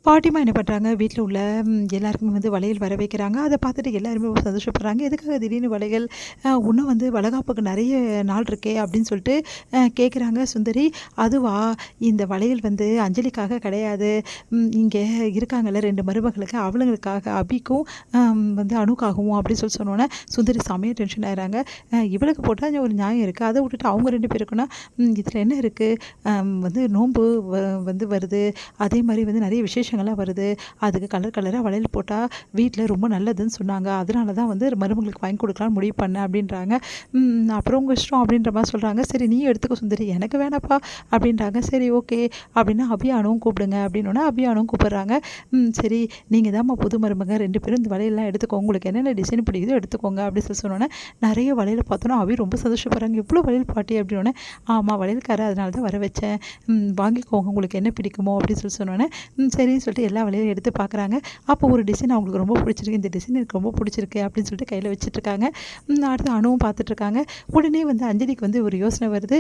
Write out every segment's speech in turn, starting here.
பாட்டிமா என்ன பண்ணுறாங்க, வீட்டில் உள்ள எல்லாருக்குமே வந்து வளையல் வர வைக்கிறாங்க. அதை பார்த்துட்டு எல்லாருமே ரொம்ப சந்தோஷப்படுறாங்க. எதுக்காக திடீர்னு வளையல், இன்னும் வந்து வளைகாப்புக்கு நிறைய நாள் இருக்கே அப்படின்னு சொல்லிட்டு கேட்குறாங்க சுந்தரி. அதுவா, இந்த வளையல் வந்து அஞ்சலிக்காக கிடையாது, இங்கே இருக்காங்கல்ல 2 மருமகளுக்கு, அவளுங்களுக்காக, அபிக்கும் வந்து அணுக்காகவும் அப்படின்னு சொல்லி சொன்னோன்னே சுந்தரி செமையாக டென்ஷன் ஆகிறாங்க. இவளுக்கு போட்டால் ஒரு நியாயம் இருக்குது, அதை விட்டுட்டு அவங்க 2 பேருக்குன்னா இதில் என்ன இருக்குது, வந்து நோன்பு வந்து வருது, அதே மாதிரி வந்து நிறைய விசேஷங்கள்லாம் வருது, அதுக்கு கலர் கலராக வளையல் போட்டால் வீட்டில் ரொம்ப நல்லதுன்னு சொன்னாங்க, அதனால தான் வந்து மருமகளுக்கு வாங்கி கொடுக்கலான்னு முடிவு பண்ணேன் அப்படின்றாங்க. அப்புறம் உங்கள் இஷ்டம் அப்படின்ற மாதிரி சொல்கிறாங்க. சரி நீ எடுத்துக்க சுந்தரி, எனக்கு வேணாப்பா அப்படின்றாங்க. சரி ஓகே அப்படின்னா அபியானும் கூப்பிடுங்க அப்படின்னோடனே அபியானும் கூப்பிட்றாங்க. சரி நீங்கள் தான்மா புது மருமக, 2 பேரும் இந்த வளையல்லாம் எடுத்துக்கோங்க, உங்களுக்கு என்னென்ன டிசைன் பிடிக்குதோ எடுத்துக்கோங்க அப்படின்னு சொல்லி சொன்னோன்னே நிறைய வளையல் பார்த்தோன்னா அபி ரொம்ப சந்தோஷப்படுறாங்க. இவ்வளோ வளையல் பாட்டி அப்படின்னோடனே, ஆமாம் வளையல்கார அதனால தான் வர வச்சேன், வாங்கிக்கோங்க உங்களுக்கு என்ன பிடிக்குமோ அப்படின்னு சொல்லி சொன்னோன்னே சரின்னு சொல்லிட்டு எல்லா வளையலும் எடுத்து பார்க்குறாங்க. அப்போ ஒரு டிசைன் அவங்களுக்கு ரொம்ப பிடிச்சிருக்கு, இந்த டிசைன் எனக்கு ரொம்ப பிடிச்சிருக்கு அப்படின்னு சொல்லிட்டு கையில் வச்சுட்ருக்காங்க. அடுத்து அணுவும் பார்த்துட்ருக்காங்க. உடனே வந்து அஞ்சலிக்கு வந்து ஒரு யோசனை வருது.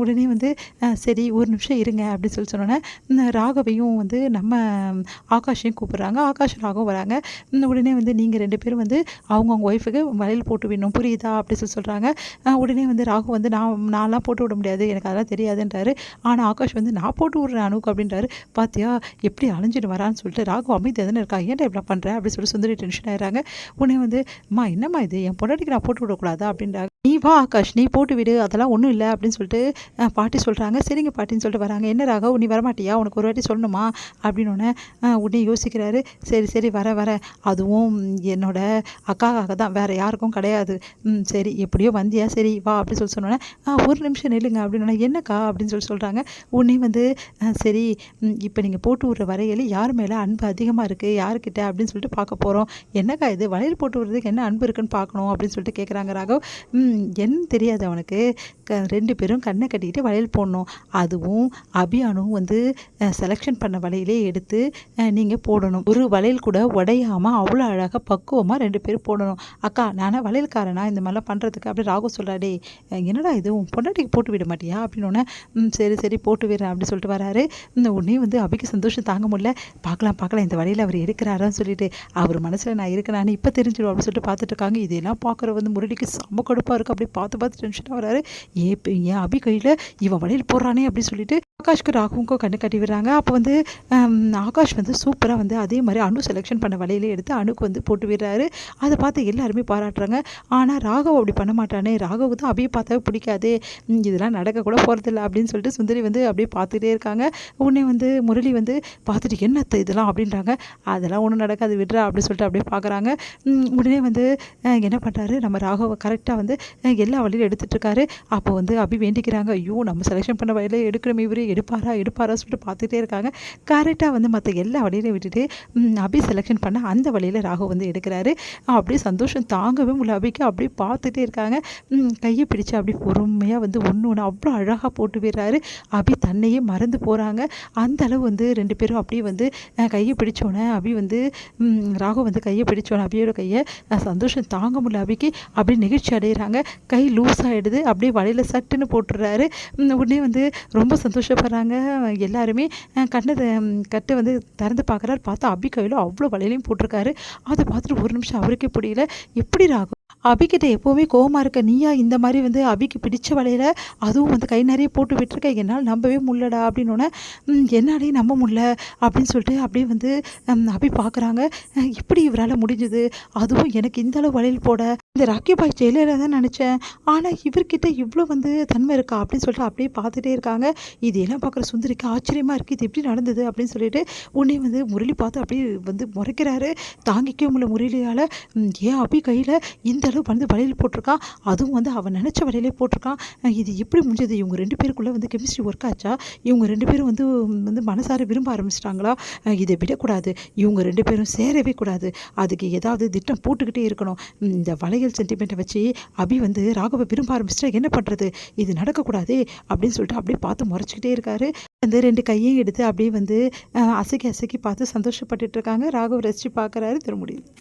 உடனே வந்து சரி ஒரு நிமிஷம் இருங்க அப்படின்னு சொல்லி சொன்னோன்னே ராகவையும் வந்து நம்ம ஆகாஷையும் கூப்பிட்றாங்க. ஆகாஷ் ராகவும் வராங்க. உடனே வந்து நீங்கள் 2 பேரும் வந்து அவங்கவுங்க ஒய்ஃபுக்கு வளையல் போட்டு விடணும் புரியுதா அப்படி சொல்லி சொல்கிறாங்க. உடனே வந்து ராகு வந்து நான்லாம் போட்டு விட முடியாது, எனக்கு அதெல்லாம் தெரியாதுன்றாரு. ஆனால் ஆகாஷ் வந்து நான் போட்டு விட்றேன் அணுக்கு அப்படின்றாரு. பார்த்தியா எப்படி அலைஞ்சிட்டு வரான்னு சொல்லிட்டு ராகு அமைதி எதுன்னு இருக்கா, ஏன்டா இப்படி பண்ணுறேன் அப்படின்னு சொல்லி சுந்தரி டென்ஷன் ஆகிறாங்க. உடனே வந்து அம்மா என்னம்மா இது, என் பொண்டாட்டிக்கு நான் போட்டு விடக்கூடாதா அப்படின்றாங்க. நீ வா ஆகாஷ் நீ போட்டு விடு, அதெல்லாம் ஒன்றும் இல்லை அப்படின்னு சொல்லிட்டு பாட்டி சொல்கிறாங்க. சரிங்க பாட்டின்னு சொல்லிட்டு வராங்க. என்ன ராகவ் நீ வரமாட்டியா, உனக்கு ஒரு வாட்டி சொல்லணுமா அப்படின்னோடனே உடனே யோசிக்கிறாரு. சரி சரி வர அதுவும் என்னோட அக்காக்காக தான், வேறு யாருக்கும் கிடையாது. சரி எப்படியோ வந்தியா, சரி வா அப்படின்னு சொல்லி சொன்னோன்னே ஒரு நிமிஷம் நில்லுங்க அப்படின்னோடனே என்னக்கா அப்படின்னு சொல்லி சொல்கிறாங்க. உடனே வந்து சரி இப்போ நீங்கள் போட்டு விட்ற வரையில் யார் மேலே அன்பு அதிகமாக இருக்குது யாருக்கிட்ட அப்படின்னு சொல்லிட்டு பார்க்க போகிறோம். என்னக்கா இது வளையல் போட்டு விடுறதுக்கு என்ன அன்பு இருக்குன்னு பார்க்கணும் அப்படின்னு சொல்லிட்டு கேட்குறாங்க ராகவ். என்ன தெரியாது அவனுக்கு, 2 பேரும் கண்ணை கட்டிக்கிட்டு வளையல் போடணும், அதுவும் அபியானும் வந்து செலெக்ஷன் பண்ண வளையலே எடுத்து நீங்கள் போடணும், ஒரு வளையல் கூட உடையாமல் அவ்வளோ அழகாக பக்குவமாக 2 பேரும் போடணும். அக்கா நானே வளையல்காரனா இந்த மாதிரிலாம் பண்ணுறதுக்கு அப்படி ராகு சொல்கிறாடே, என்னடா இது உன் பொண்டாட்டிக்கு போட்டு விட மாட்டியா அப்படின்னோடனே சரி சரி போட்டு விடுறேன் அப்படின்னு சொல்லிட்டு வராரு. உடனே வந்து அபிக்கு சந்தோஷம் தாங்க முடியல. பார்க்கலாம் இந்த வழியில் அவர் எடுக்கிறாரான்னு சொல்லிட்டு, அவர் மனசில் நான் இருக்கேனான்னு இப்போ தெரிஞ்சிடும் அப்படின்னு சொல்லிட்டு பார்த்துட்டு இருக்காங்க. இதெல்லாம் பார்க்குற வந்து முரளிக்கு செம்ம கடுப்பாக இருக்குது. அப்படியே பார்த்து டென்ஷனாக வராரு. ஏன் அபி கையில் இவன் வளையல் போடுறானே அப்படின்னு சொல்லிட்டு ஆகாஷ்க்கு ராகுவுக்கும் கண்ணு கட்டி விடுறாங்க. அப்போ வந்து ஆகாஷ் வந்து சூப்பராக வந்து அதே மாதிரி அணு செலெக்ஷன் பண்ண வலையிலே எடுத்து அணுக்கு வந்து போட்டு விடுறாரு. அதை பார்த்து எல்லாருமே பாராட்டுறாங்க. ஆனால் ராகவ் அப்படி பண்ண மாட்டானே, ராகவுக்கு தான் அபியை பார்த்தாவே பிடிக்காது, இதெல்லாம் நடக்கக்கூட போகிறதில்ல அப்படின்னு சொல்லிட்டு சுந்தரி வந்து அப்படியே பார்த்துட்டே இருக்காங்க. உடனே வந்து முரளி வந்து பார்த்துட்டு என்னத்த இதெல்லாம் அப்படின்றாங்க. அதெல்லாம் ஒன்றும் நடக்காது விடுறா அப்படின்னு சொல்லிட்டு அப்படியே பார்க்குறாங்க. உடனே வந்து என்ன பண்ணுறாரு, நம்ம ராகவை கரெக்டாக வந்து எல்லா வழியிலும் எடுத்துகிட்ருக்காரு. அப்போ வந்து அபி வேண்டிக்கிறாங்க, ஐயோ நம்ம செலெக்ஷன் பண்ண வழியில் எடுக்கணும், இவரு எடுப்பாரா சொல்லிட்டு பார்த்துட்டே இருக்காங்க. கரெக்டாக வந்து மற்ற எல்லா வழியிலையும் விட்டுட்டு அபி செலெக்ஷன் பண்ண அந்த வழியில் ராகவ் வந்து எடுக்கிறாரு. அப்படியே சந்தோஷம் தாங்கவே முடியல அபிக்கு. அப்படியே பார்த்துட்டே இருக்காங்க. கையை பிடிச்சு அப்படி பொறுமையாக வந்து ஒன்று அவ்வளோ அழகாக போட்டு விடுறாரு. அபி தன்னையே மறந்து போகிறாங்க. அந்த அளவு வந்து 2 பேரும் அப்படியே வந்து கையை பிடிச்சோன்னே அபி வந்து ராகவ் வந்து கையை பிடிச்சோன்னே அபியோட கையை சந்தோஷம் தாங்க முடியல அபிக்கு. அப்படியே நிகழ்ச்சி அடைகிறாங்க. கை லூஸ் ஆகிடுது. அப்படியே வலையில் சட்டுன்னு போட்டுடுறாரு. உடனே வந்து ரொம்ப சந்தோஷப்படுறாங்க எல்லாருமே. கட்டு வந்து திறந்து பார்க்குறாரு. பார்த்தா அபி கையில் அவ்வளோ வலையிலையும் போட்டிருக்காரு. அதை பார்த்துட்டு ஒரு நிமிஷம் அவருக்கே புரியல, எப்படி ராகு அபிக்கிட்ட எப்போவுமே கோவமாக இருக்க நீயா இந்த மாதிரி வந்து அபிக்கு பிடிச்ச வலையில் அதுவும் வந்து கை நிறைய போட்டு விட்டுருக்க, என்னால் நம்பவே முடியலடா அப்படின்னோடனே என்னாலேயும் நம்ப முடியல அப்படின்னு சொல்லிட்டு அப்படியே வந்து அபி பார்க்குறாங்க. எப்படி இவரால் முடிஞ்சுது, அதுவும் எனக்கு இந்த அளவு வலையில் போட, இந்த ராக்கி பாய் ஜெயிலராக தான் நினச்சேன், ஆனால் இவர்கிட்ட இவ்வளோ வந்து தன்மை இருக்கா அப்படின்னு சொல்லிட்டு அப்படியே பார்த்துட்டே இருக்காங்க. இதெல்லாம் பார்க்குற சுந்தரிக்கு ஆச்சரியமாக இருக்குது, இது எப்படி நடந்தது அப்படின்னு சொல்லிட்டு உடனே வந்து முரளி பார்த்து அப்படியே வந்து முறைக்கிறாரு. தாங்கிக்கவே முடியல முரளியால். ஏன் அபி கையில் இந்த அளவு வந்து வலையில் போட்டிருக்கான், அதுவும் வந்து அவன் நினச்ச வலையிலே போட்டிருக்கான், இது எப்படி முடிஞ்சது, இவங்க 2 பேருக்குள்ளே வந்து கெமிஸ்ட்ரி ஒர்க் ஆச்சா, இவங்க 2 பேரும் வந்து வந்து மனசார விரும்ப ஆரம்பிச்சிட்டாங்களா, இதை விடக்கூடாது, இவங்க 2 பேரும் சேரவே கூடாது, அதுக்கு ஏதாவது திட்டம் போட்டுக்கிட்டே இருக்கணும், இந்த வளையல் சென்டிமெண்ட்டை வச்சு அபி வந்து ராகவை விரும்ப ஆரம்பிச்சிட்டா என்ன பண்ணுறது, இது நடக்கக்கூடாது அப்படின்னு சொல்லிட்டு அப்படியே பார்த்து முறைச்சிக்கிட்டே இருக்காரு. வந்து 2 கையையும் எடுத்து அப்படியே வந்து அசைக்கி பார்த்து சந்தோஷப்பட்டுட்டு இருக்காங்க. ராகவ் ரசித்து பார்க்குறாரு. திரும்ப முடியுது.